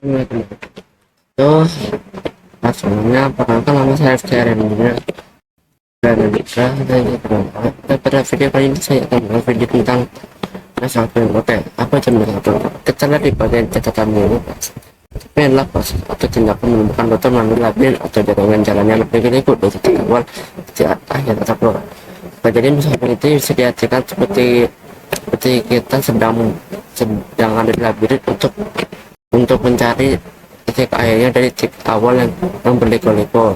Itu sebenarnya perkenalkan nama saya Karen dan Andika dan pada video kali ini saya akan membuat video tentang Mesafin. Oke, apa itu Mesafin? Kita lihat di bagian catatan ini. Tapi adalah proses atau tindakan menemukan rute melalui labirin atau jaringan jalan yang lebih berikut dari titik awal ke akhir atau keluar. Jadi Mesafin itu bisa diartikan seperti kita sedang ada di labirin untuk mencari titik akhirnya dari titik awal yang berliku-liku.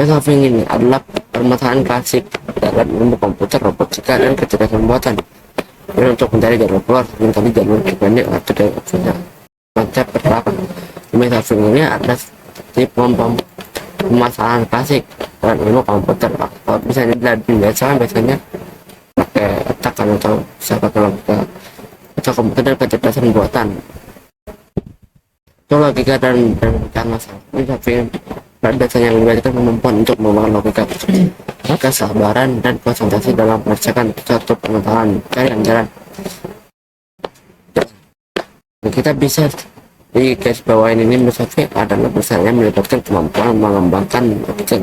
Solving ini adalah permasalahan klasik dalam ilmu komputer, robotika, dan kecerdasan buatan. Dan untuk mencari jalur keluar, mencari jalur terpendek atau dari opsinya. Konsep penerapan solving ini adalah tipe permasalahan klasik dalam ilmu komputer. Kalau misalnya biasanya pakai tekan atau logika atau komputer dan kecerdasan buatan. Itu logika dan rencana solving biasanya melibatkan kemampuan untuk mengembangkan logika, kesabaran dan konsentrasi dalam menyelesaikan suatu pengetahuan yang jalan. Kita bisa di garis bawah ini Mesafin adalah misalnya melibatkan kemampuan mengembangkan logika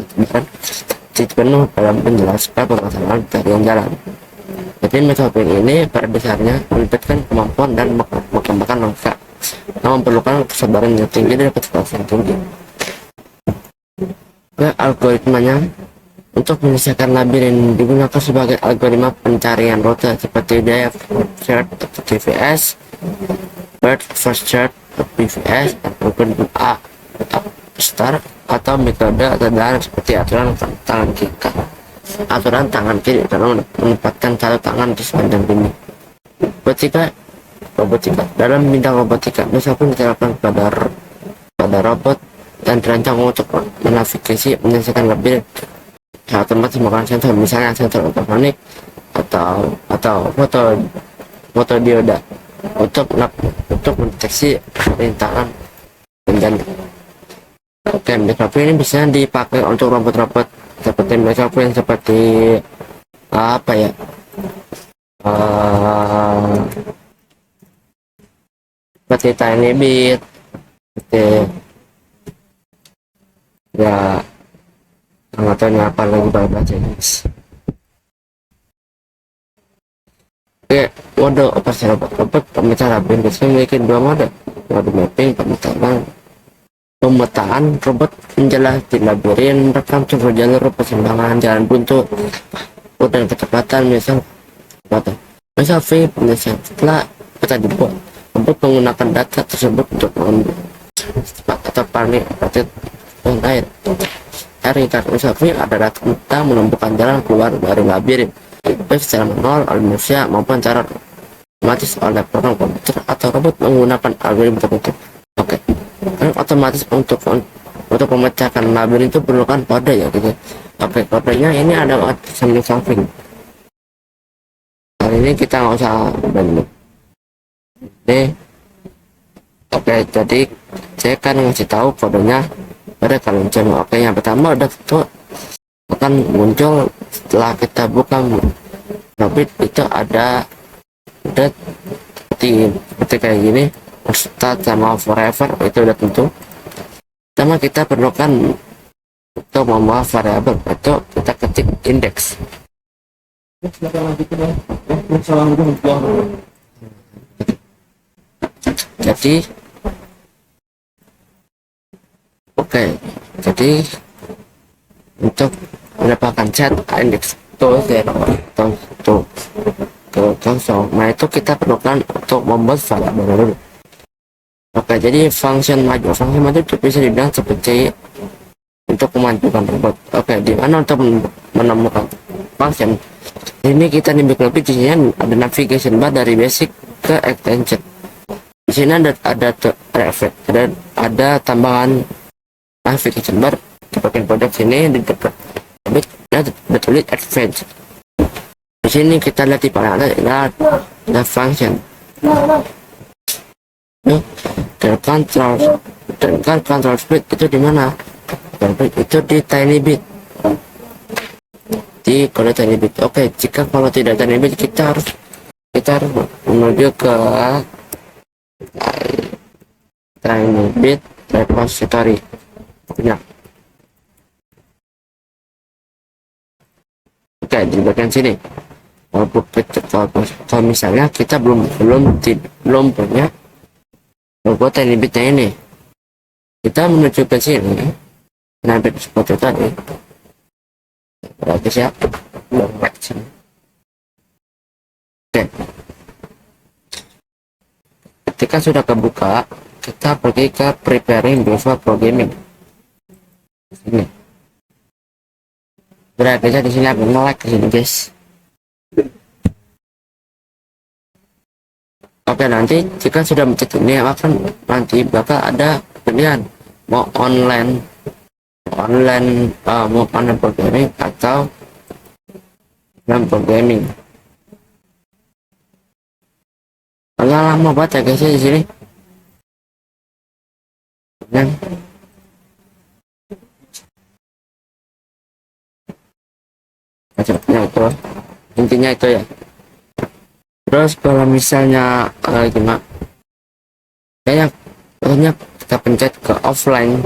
penuh dalam menjelaskan permasalahan dari yang jalan. Jadi Mesafin ini pada dasarnya melibatkan kemampuan dan mengembangkan logika yang memerlukan kesabaran yang tinggi dan konsentrasi yang tinggi. Algoritmanya untuk menyelesaikan labirin digunakan sebagai algoritma pencarian rute seperti depth search atau DFS, breadth first search atau BFS, algoritma A star atau metode sederhana seperti aturan tangan kiri dalam menempatkan satu tangan di sepanjang bumi. Robotika dalam bidang robotika Mesafin diterapkan pada robot dan dirancang untuk menavigasi menyelesaikan labirin yang otomatis menggunakan sensor, misalnya sensor ultrasonic atau fotodioda untuk mendeteksi rintangan dan oke, Mesafin ini bisa dipakai untuk robot-robot seperti Mesafin seperti apa ya, seperti Tinybit, seperti ya nggak tahu ini apa lagi bahasa Inggris. Oke, mode operasi robot pemecah labirin biasanya memiliki dua mode mapping, pemetaan robot menjelaskan di labirin, rekam seluruh jalur persimpangan jalan buntu dan kecepatan Mesafin penyelesaian setelah peta dibuat. Robot menggunakan data tersebut untuk cepat atau panik air dari Mesafin ada data tentang menemukan jalan keluar dari labirin baik secara manual oleh manusia maupun secara otomatis oleh program komputer atau robot menggunakan algoritma tertentu. Oke, otomatis untuk memecahkan labirin itu perlukan kode ya gitu. Oke, kodenya ini ada Mesafin. Kali ini kita nggak usah banyak. Oke, jadi saya akan ngasih tahu kodenya pada kalian semua. Oke, yang pertama udah tentu akan muncul setelah kita buka Robit, itu ada seperti kayak gini, start sama forever, itu udah tentu. Pertama kita perlukan untuk membawa variabel, itu kita ketik indeks. Jadi oke, jadi untuk mendapatkan set index to 0 to kosong, nah itu kita perlukan untuk membuat variabel dulu. Oke, jadi function maju itu bisa dibilang seperti untuk memajukan robot. Oke, di mana untuk menemukan function ini kita lebih di sini ada navigation bar dari basic ke extension. Di sini ada efek dan ada tambahan navigation bar di bagian pojok sini di dekat ada tulis advance. Di sini kita lihat di paling atas ada function dan control speed itu di mana? Itu di Tinybit, di kode Tinybit. Oke, jika kalau tidak Tinybit kita harus menuju ke TinyBit repository punya. Oke, di bagian sini kalau misalnya kita belum punya logo TinyBitnya ini, kita menuju ke sini. TinyBit seperti tadi berarti siap back sini. Oke, ketika sudah kebuka, kita pergi ke preparing Visual Programming ini. Berarti di sini aku nge-like di sini guys. Oke, nanti jika sudah mencet ini akan nanti bakal ada pilihan mau online programming atau non programming. Agak lama banget ya guys ya di sini. Dan itu intinya itu ya. Terus kalau misalnya gimana? Kayaknya kita pencet ke offline.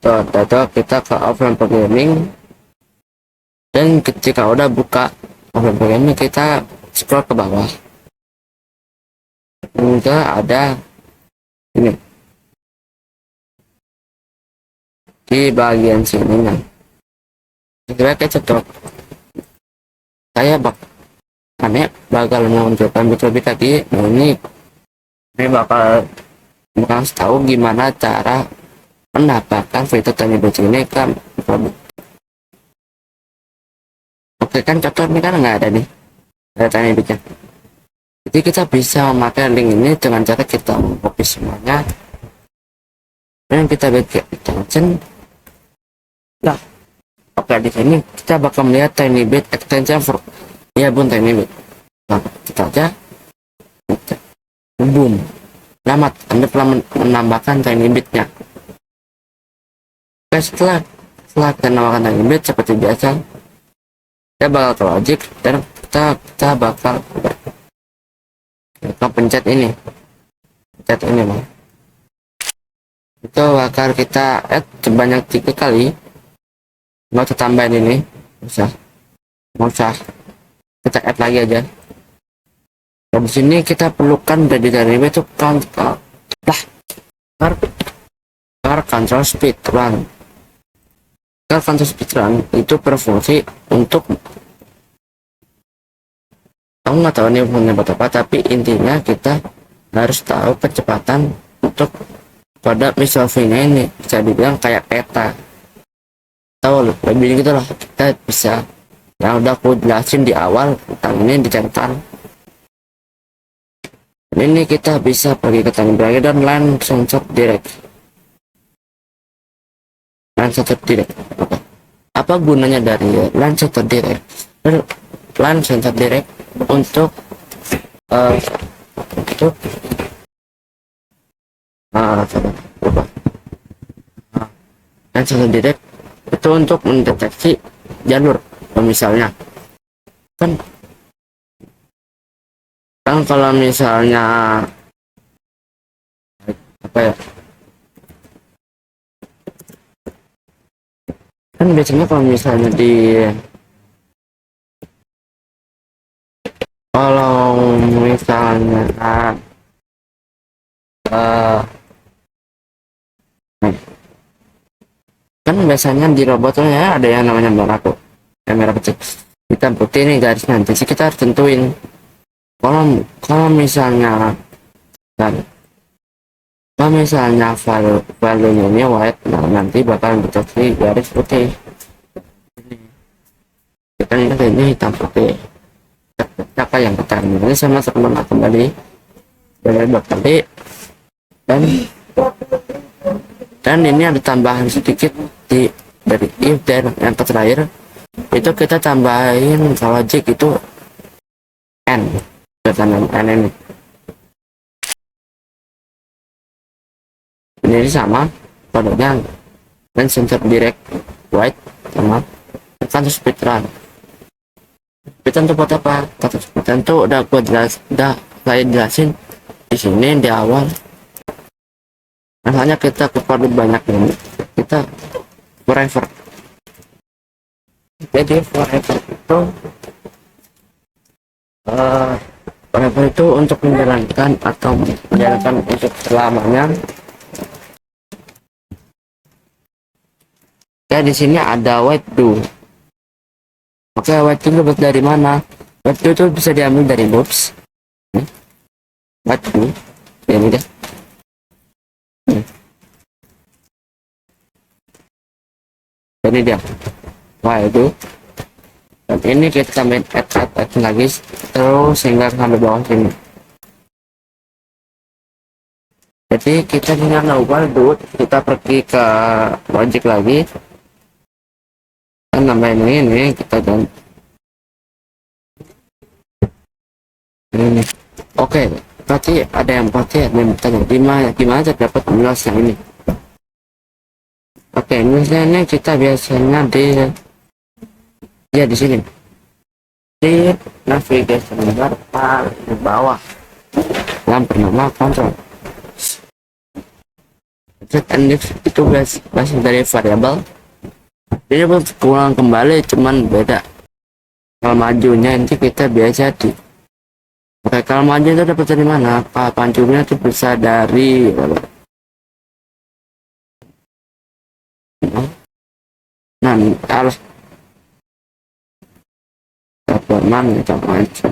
Atau kita ke offline programming, dan ketika udah buka offline programming kita scroll ke bawah hingga ada ini di bagian sini. Nah, kira cocok saya bakal menunjukkan lebih tadi. Nah, ini bakal tahu gimana cara mendapatkan fitur TinyBit ini kan produk. Oke, kan contoh ini kan nggak ada nih, ada TinyBitnya. Jadi kita bisa memakai link ini dengan cara kita copy semuanya dan kita bikin extension. Nah, oke, di sini kita bakal melihat TinyBit extension for ya bun TinyBit. Nah, kita aja boom, selamat, Anda telah menambahkan TinyBitnya. Oke, setelah menambahkan TinyBit seperti biasa, kita bakal ke logic dan kita bakal pencet ini bang. Itu bakal kita add sebanyak 3 kali. Mau kita tambahin ini, mau usah kita add lagi aja. Nah, di sini kita perlukan dari TinyBit itu control speed run. Control speed run itu berfungsi untuk, aku nggak tahu ini fungsinya buat apa, tapi intinya kita harus tahu kecepatan untuk pada misalnya ini bisa dibilang kayak peta. Tahu lebih gitu lah, kita bisa yang udah aku jelasin di awal tentang ini di centang. Ini kita bisa pergi ke TinyBit dan line sensor direct. Apa gunanya dari line sensor direct? Line sensor direct untuk line sensor direct itu untuk mendeteksi jalur. Misalnya kan kalau misalnya apa ya, kan biasanya kalau misalnya kan biasanya di robot tuh ya ada yang namanya merah kecil hitam putih nih garis. Nanti sih kita harus tentuin kalau misalnya value-nya ini white, nah nanti bakal deteksi garis putih. Kita ini hitam putih. Apa yang kita ini sama teman kembali berkali, dan ini ada tambahan sedikit dari if dan yang terakhir itu kita tambahin kalau logic itu n ini sama kodenya dan sensor direct white sama control speed run. Jepitan tuh buat apa? Tata jepitan tuh udah saya jelasin di sini di awal. Misalnya kita kepada banyak ini, kita forever. Jadi eh, forever itu untuk menjalankan atau menjalankan untuk selamanya. Ya di sini ada white do. Oke, white do dapat dari mana? White do itu bisa diambil dari verbs. White do, ini deh. Ini dia white do. Dan ini kita main add lagi terus sehingga sampai bawah sini. Jadi kita dengan while do kita pergi ke logic lagi. Kan nambahin ini kita ganti ini. Oke, berarti ada yang bertanya gimana cara dapat yang ini. Oke, misalnya kita biasanya di sini di navigation bar paling bawah yang bernama control. Set index itu basis dari variabel. Ini pun pulang kembali, cuman beda. Kalau majunya nanti kita biasa di. Oke, kalau maju itu dapat dari mana? Panjungnya itu bisa dari nah, harus mana kita maju.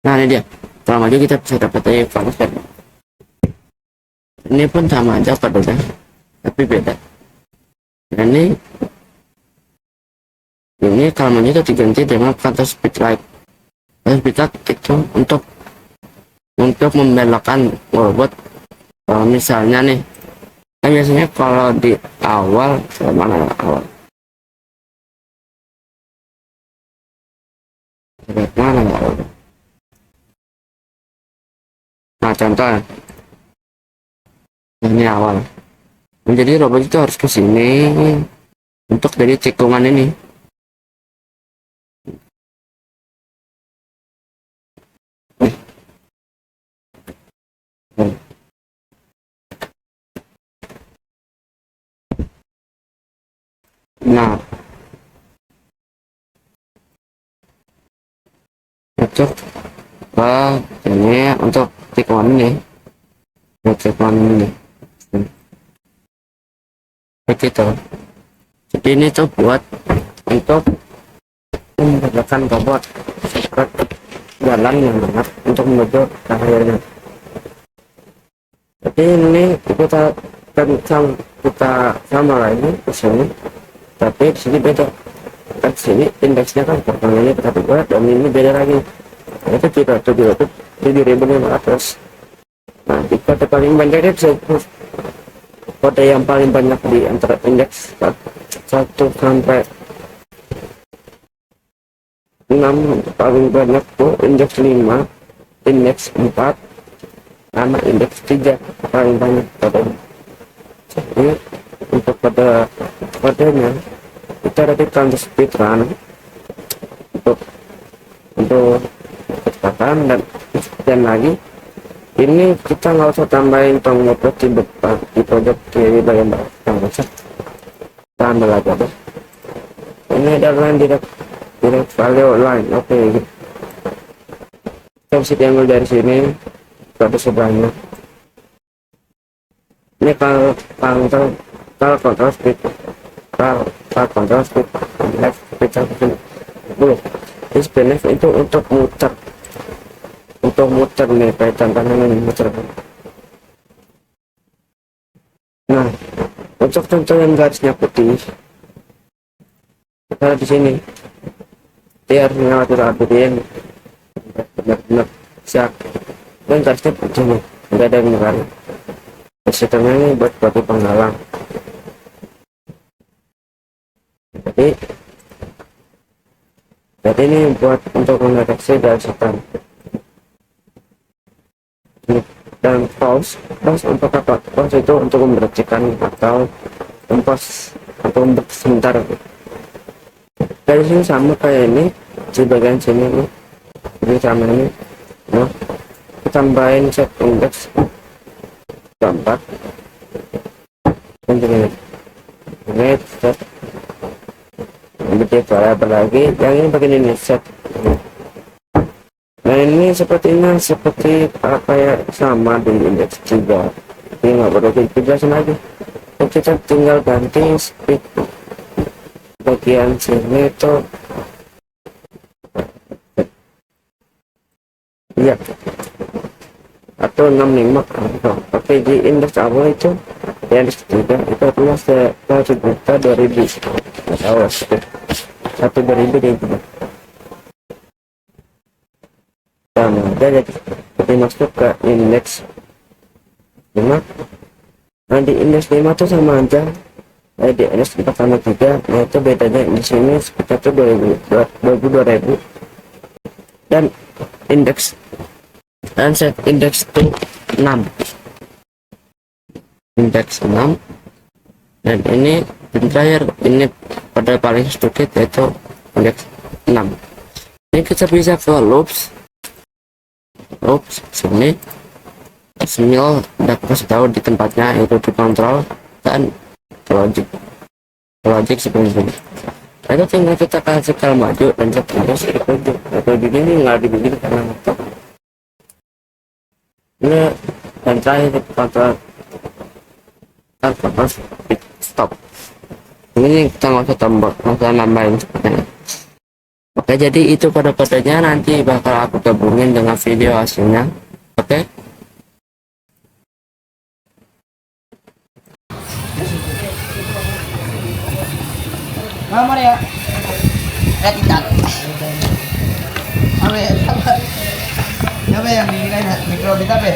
Nah, ini dia. Kalau maju kita bisa dapat dari variabel. Ini pun sama aja kodenya, tapi beda. Nah, ini kalau maju itu diganti dengan kata speed light. Speed light itu untuk membelokkan robot. Misalnya nih, kan biasanya kalau di awal mana awal nah contoh ini awal menjadi robot itu harus ke sini untuk dari tikungan ini. Nah, cocok ini untuk tikungan ini, begitu. Jadi ini tuh buat untuk membedakan robot ke jalan yang benar untuk menuju akhirnya. Jadi ini kita sama lagi di sini, tapi di sini beda. Kan sini indeksnya kan pertama ini kita dan ini beda lagi. Itu juga 7.500. Nah, di kode paling banyak itu kode yang paling banyak di antara indeks 1 sampai 6 paling banyak tuh indeks 5, indeks 4, sama indeks 3 paling banyak kodenya. Jadi untuk kodenya kita ada counter speed run untuk kecepatan dan lagi ini kita nggak usah tambahin tombol di depan di pojok kiri bagian bawah yang bisa tambah lagi ada ini ada line direct value line. Oke, kita bisa diambil dari sini ke sebelahnya. Ini kalau control speed left speed 10. Ini sebenarnya itu untuk muter nih, kayak tantangan ini muter. Nah, untuk contoh yang garisnya putih kita di sini dia harus melewati yang benar-benar siap dan garisnya putih nih, tidak ada yang merah. Sistemnya ini buat batu penghalang. Jadi ini buat untuk mendeteksi dari setan. Dan pause untuk apa? Pause itu untuk memberhentikan atau pause atau untuk sebentar. garisnya sama kayak ini di bagian sini nih, ini sama ini. Nah, kita tambahin set index 4 ini set gede variabel lagi, yang ini bagian ini set. Nah ini sepertinya seperti apa ya, sama di index 3, ini nggak perlu dijelasin lagi. Kita tinggal ganti speed bagian sini itu ya, atau 65. Oke, di indeks awal itu di indeks 3 itu adalah 1.2000 awas 1.2000 itu. Sama aja, jadi masuk ke indeks 5. Nah di indeks 5 itu sama aja di indeks 4 sama 3. Nah itu bedanya di sini sekitar tuh 2000 dan indeks dan set indeks itu 6, indeks 6. Dan ini dan terakhir ini pada paling sedikit yaitu indeks 6. Ini kita bisa ke loops sini, semil dapat kasih tahu di tempatnya itu dikontrol, dan logic seperti ini. Nah, itu tinggal kita kasih sekal maju dan terus itu atau begini nggak dibikin karena laptop ini. Dan terakhir kontrol stop. Ini kita nggak usah nambahin sepertinya. Oke, jadi itu kode-kodenya, nanti bakal aku gabungin dengan video hasilnya. Oke. Nomor ya. Tidak. Apa ya? Apa yang ini kan mikrobit apa?